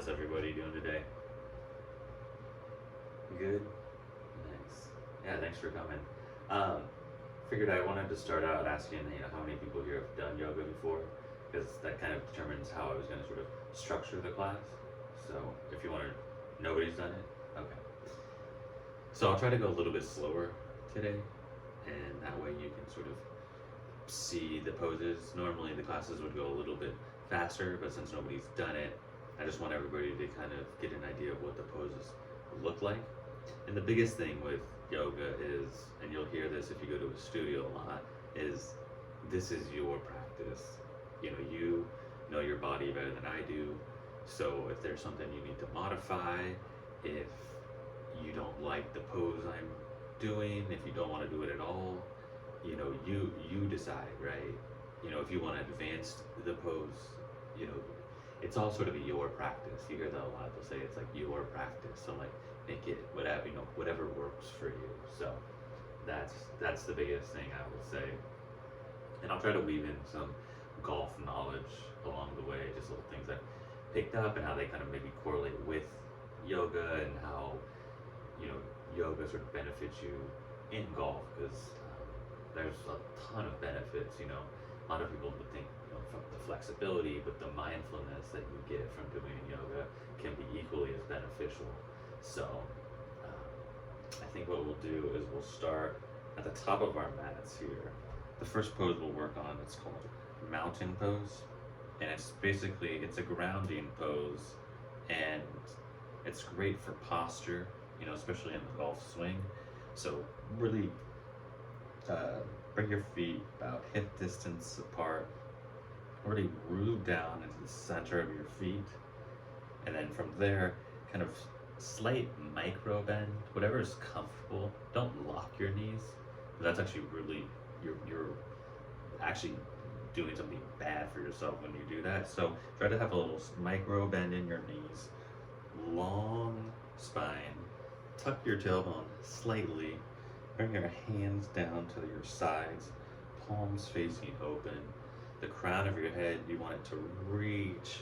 How's everybody doing today? Good? Nice. Yeah, thanks for coming. Um, Figured I wanted to start out asking, how many people here have done yoga before, because that kind of determines how I was going to sort of structure the class. So if you want to, nobody's done it? Okay. So I'll try to go a little bit slower today, and that way you can sort of see the poses. Normally the classes would go a little bit faster, but since nobody's done it, I just want everybody to kind of get an idea of what the poses look like. And the biggest thing with yoga is, and you'll hear this if you go to a studio a lot, is this is your practice. You know your body better than I do. So if there's something you need to modify, if you don't like the pose I'm doing, if you don't want to do it at all, you decide, right? If you want to advance the pose, it's all sort of your practice. You hear that a lot. They'll say it's like your practice. So like make it whatever, whatever works for you. So that's the biggest thing I would say. And I'll try to weave in some golf knowledge along the way, just little things I picked up and how they kind of maybe correlate with yoga and how, yoga sort of benefits you in golf, because there's a ton of benefits. A lot of people would think from the flexibility, but the mindfulness that you get from doing yoga can be equally as beneficial. So I think what we'll do is we'll start at the top of our mats here. The first pose we'll work on, it's called mountain pose, and it's a grounding pose, and it's great for posture, especially in the golf swing. So really bring your feet about hip distance apart, really root down into the center of your feet, and then from there, kind of slight micro bend, whatever is comfortable. Don't lock your knees, because that's actually really, you're actually doing something bad for yourself when you do that. So try to have a little micro bend in your knees, long spine, tuck your tailbone slightly, bring your hands down to your sides, palms facing open. The crown of your head, you want it to reach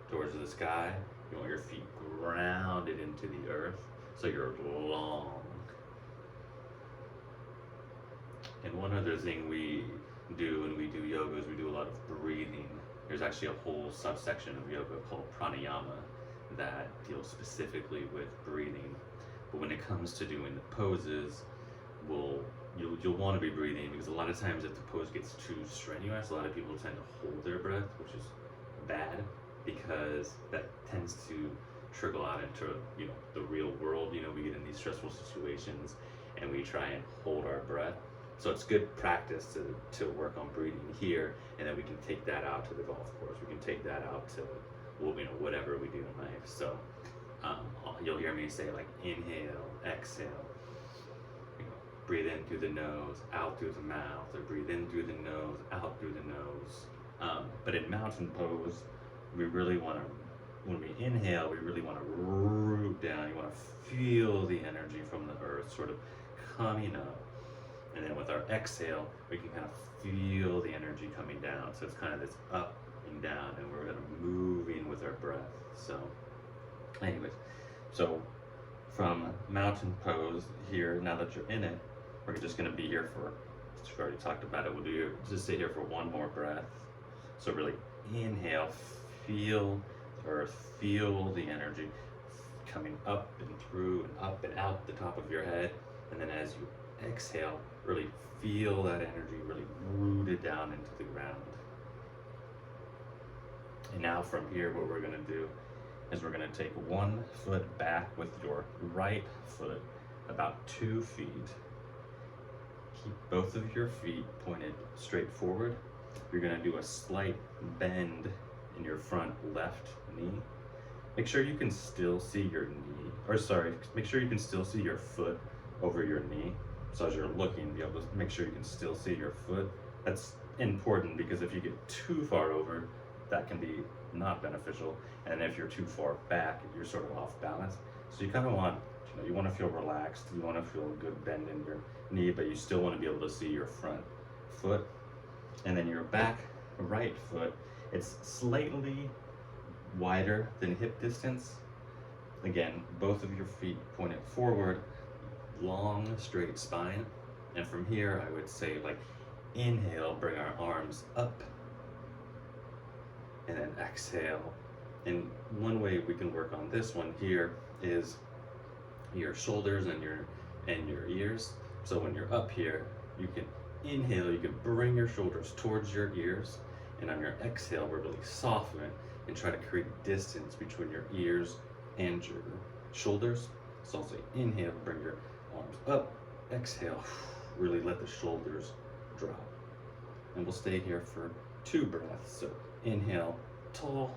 towards the sky. You want your feet grounded into the earth, so you're long. And one other thing we do when we do yoga is we do a lot of breathing. There's actually a whole subsection of yoga called pranayama that deals specifically with breathing. But when it comes to doing the poses, you'll want to be breathing, because a lot of times if the pose gets too strenuous, a lot of people tend to hold their breath, which is bad, because that tends to trickle out into the real world. We get in these stressful situations and we try and hold our breath. So it's good practice to work on breathing here, and then we can take that out to the golf course. We can take that out to whatever we do in life. So you'll hear me say like inhale, exhale. Breathe in through the nose, out through the mouth, or breathe in through the nose, out through the nose. But in mountain pose, we really want to, when we inhale, we really want to root down. You want to feel the energy from the earth sort of coming up. And then with our exhale, we can kind of feel the energy coming down. So it's kind of this up and down, and we're going to move in with our breath. So anyways, so from mountain pose here, now that you're in it, we're just going to be here for, we've already talked about it, just sit here for one more breath. So really inhale, feel the earth, feel the energy coming up and through and up and out the top of your head. And then as you exhale, really feel that energy really rooted down into the ground. And now from here, what we're going to do is we're going to take 1 foot back with your right foot about 2 feet. Keep both of your feet pointed straight forward. You're going to do a slight bend in your front left knee. Make sure you can still see your knee, make sure you can still see your foot over your knee. So as you're looking, be able to make sure you can still see your foot. That's important, because if you get too far over, that can be not beneficial. And if you're too far back, you're sort of off balance. So you kind of want, you want to feel relaxed. You want to feel a good bend in your knee, but you still want to be able to see your front foot. And then your back right foot, it's slightly wider than hip distance. Again, both of your feet pointed forward, long straight spine. And from here, I would say like inhale, bring our arms up, and then exhale. And one way we can work on this one here is your shoulders and your ears. So when you're up here, you can inhale, you can bring your shoulders towards your ears, and on your exhale, we're really soften and try to create distance between your ears and your shoulders. So I'll say inhale, bring your arms up, exhale, really let the shoulders drop. And we'll stay here for 2 breaths. So inhale, tall,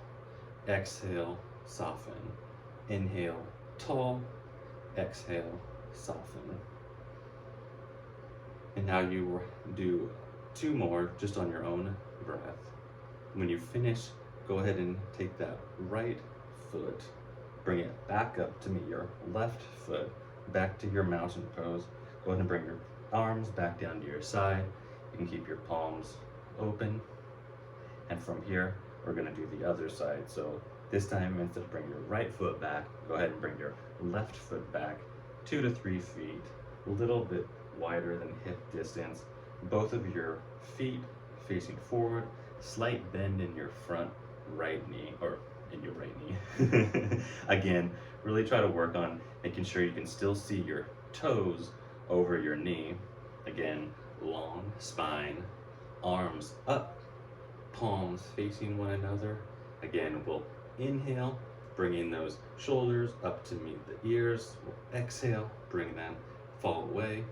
exhale, soften. Inhale, tall, exhale, soften. And now you do 2 more just on your own breath. When you finish, go ahead and take that right foot, bring it back up to meet your left foot, back to your mountain pose. Go ahead and bring your arms back down to your side. You can keep your palms open. And from here, we're gonna do the other side. So this time, instead of bringing your right foot back, go ahead and bring your left foot back 2 to 3 feet, a little bit wider than hip distance. Both of your feet facing forward, slight bend in your front right knee, or in your right knee. Again, really try to work on making sure you can still see your toes over your knee. Again, long spine, arms up, palms facing one another. Again, we'll inhale, bringing those shoulders up to meet the ears. We'll exhale, bring them, fall away.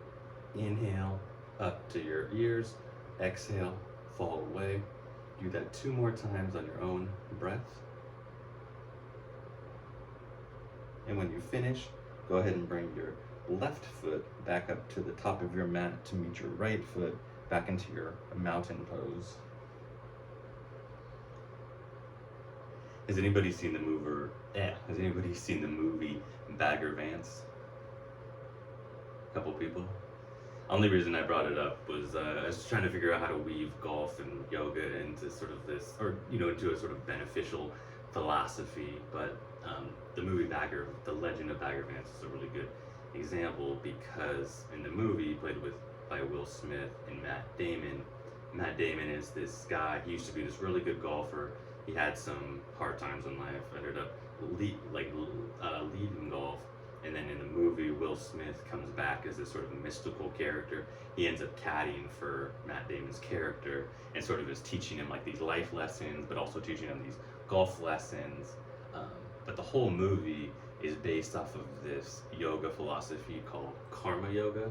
Inhale, up to your ears. Exhale, fall away. Do that 2 more times on your own breath. And when you finish, go ahead and bring your left foot back up to the top of your mat to meet your right foot back into your mountain pose. Has anybody seen the movie Bagger Vance? A couple people. Only reason I brought it up was I was trying to figure out how to weave golf and yoga into sort of this, or into a sort of beneficial philosophy. But the movie The Legend of Bagger Vance is a really good example, because in the movie played by Will Smith and Matt Damon. Matt Damon is this guy. He used to be this really good golfer. He had some hard times in life. Ended up leaving golf. And then in the movie, Will Smith comes back as this sort of mystical character. He ends up caddying for Matt Damon's character and sort of is teaching him like these life lessons, but also teaching him these golf lessons. But the whole movie is based off of this yoga philosophy called karma yoga.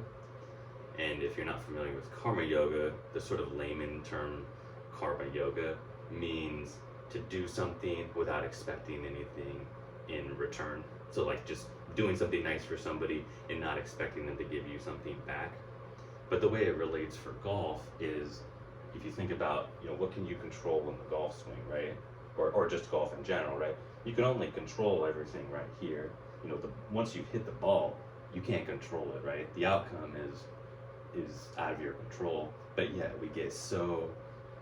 And if you're not familiar with karma yoga, the sort of layman term karma yoga means to do something without expecting anything in return. So like just doing something nice for somebody and not expecting them to give you something back. But the way it relates for golf is, if you think about, what can you control in the golf swing, right? Or just golf in general, right? You can only control everything right here. Once you hit the ball, you can't control it, right? The outcome is out of your control. But yet we get so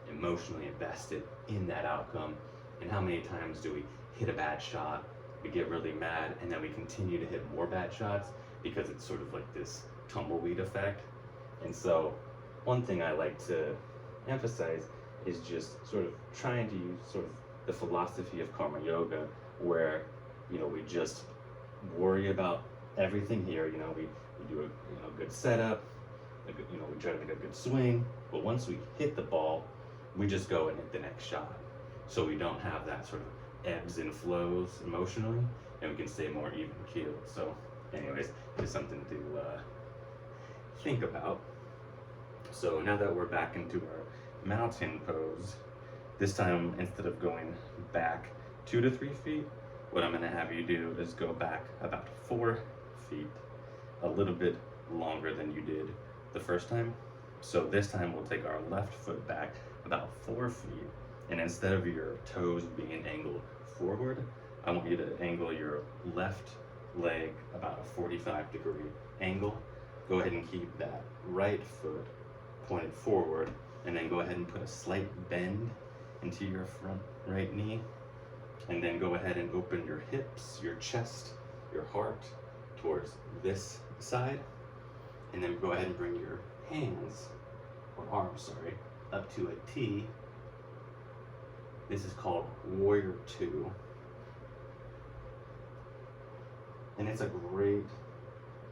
emotionally invested in that outcome. And how many times do we hit a bad shot, we get really mad, and then we continue to hit more bad shots because it's sort of like this tumbleweed effect. And so one thing I like to emphasize is just sort of trying to use sort of the philosophy of karma yoga, where we just worry about everything here. We do a good setup, we try to make a good swing, but once we hit the ball, we just go and hit the next shot. So we don't have that sort of ebbs and flows emotionally, and we can stay more even keeled. So anyways, just something to think about. So now that we're back into our mountain pose, this time instead of going back 2 to 3 feet, what I'm going to have you do is go back about 4 feet, a little bit longer than you did the first time. So this time we'll take our left foot back about 4 feet, and instead of your toes being angled forward, I want you to angle your left leg about a 45-degree angle. Go ahead and keep that right foot pointed forward, and then go ahead and put a slight bend into your front right knee. And then go ahead and open your hips, your chest, your heart towards this side. And then go ahead and bring your hands, or arms, sorry, up to a T. This is called Warrior 2. And it's a great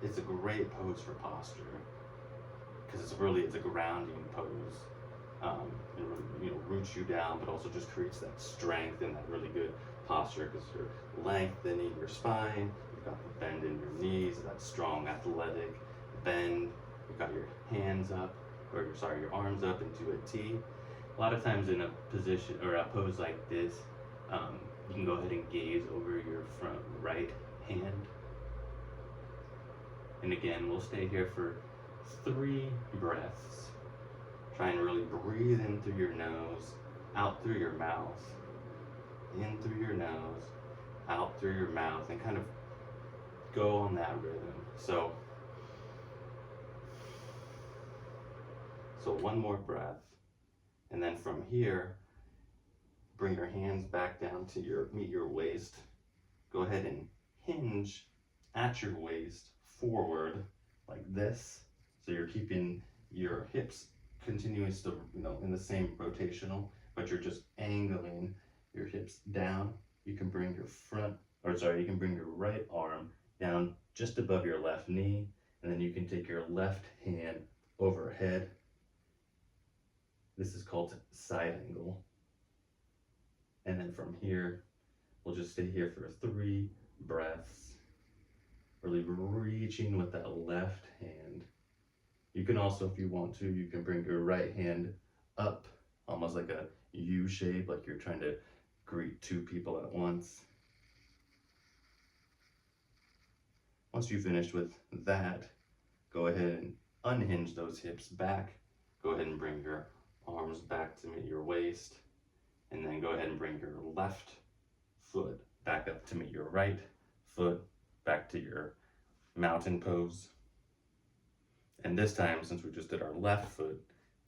pose for posture, because it's a grounding pose. It really, roots you down, but also just creates that strength and that really good posture, because you're lengthening your spine, you've got the bend in your knees, that strong athletic bend. You've got your hands up, your arms up into a T. A lot of times in a position or a pose like this, you can go ahead and gaze over your front right hand. And again, we'll stay here for 3 breaths. Try and really breathe in through your nose, out through your mouth. In through your nose, out through your mouth, and kind of go on that rhythm. So 1 more breath. And then from here, bring your hands back down to meet your waist. Go ahead and hinge at your waist forward like this. So you're keeping your hips continuous to, in the same rotational, but you're just angling your hips down. You can bring you can bring your right arm down just above your left knee, and then you can take your left hand overhead. This is called side angle. And then from here, we'll just stay here for 3 breaths, really reaching with that left hand. You can also, if you want to, you can bring your right hand up, almost like a U shape, like you're trying to greet 2 people at once. Once you've finished with that, go ahead and unhinge those hips back. Go ahead and bring your arms back to meet your waist. And then go ahead and bring your left foot back up to meet your right foot, back to your mountain pose. And this time, since we just did our left foot,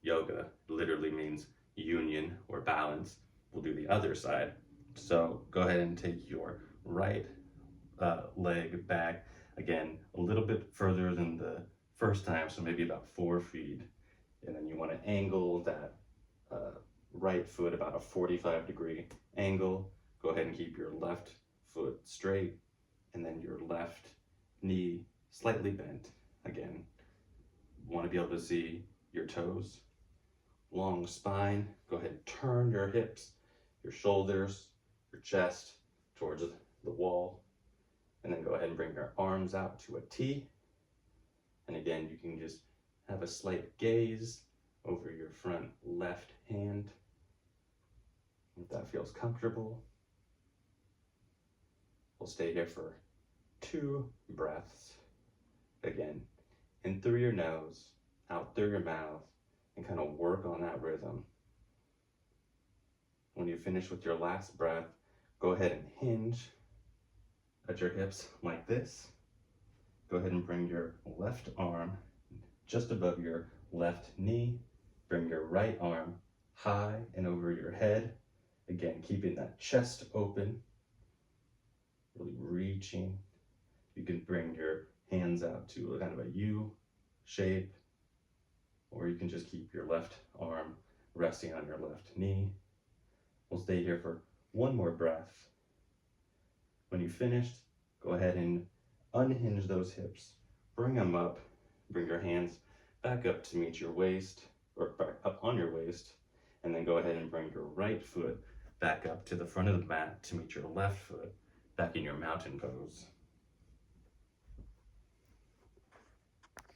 yoga literally means union or balance. We'll do the other side. So go ahead and take your right leg back, again, a little bit further than the first time, so maybe about 4 feet. And then you want to angle that right foot about a 45-degree angle. Go ahead and keep your left foot straight, and then your left knee slightly bent. Again, you want to be able to see your toes. Long spine. Go ahead and turn your hips, your shoulders, your chest towards the wall. And then go ahead and bring your arms out to a T. And again, you can just have a slight gaze over your front left hand, if that feels comfortable. We'll stay here for 2 breaths. Again, in through your nose, out through your mouth, and kind of work on that rhythm. When you finish with your last breath, go ahead and hinge at your hips like this. Go ahead and bring your left arm just above your left knee. Bring your right arm high and over your head. Again, keeping that chest open, really reaching. You can bring your hands out to a kind of a U shape, or you can just keep your left arm resting on your left knee. We'll stay here for 1 more breath. When you've finished, go ahead and unhinge those hips. Bring them up. Bring your hands back up to meet your waist, or back up on your waist, and then go ahead and bring your right foot back up to the front of the mat to meet your left foot back in your mountain pose.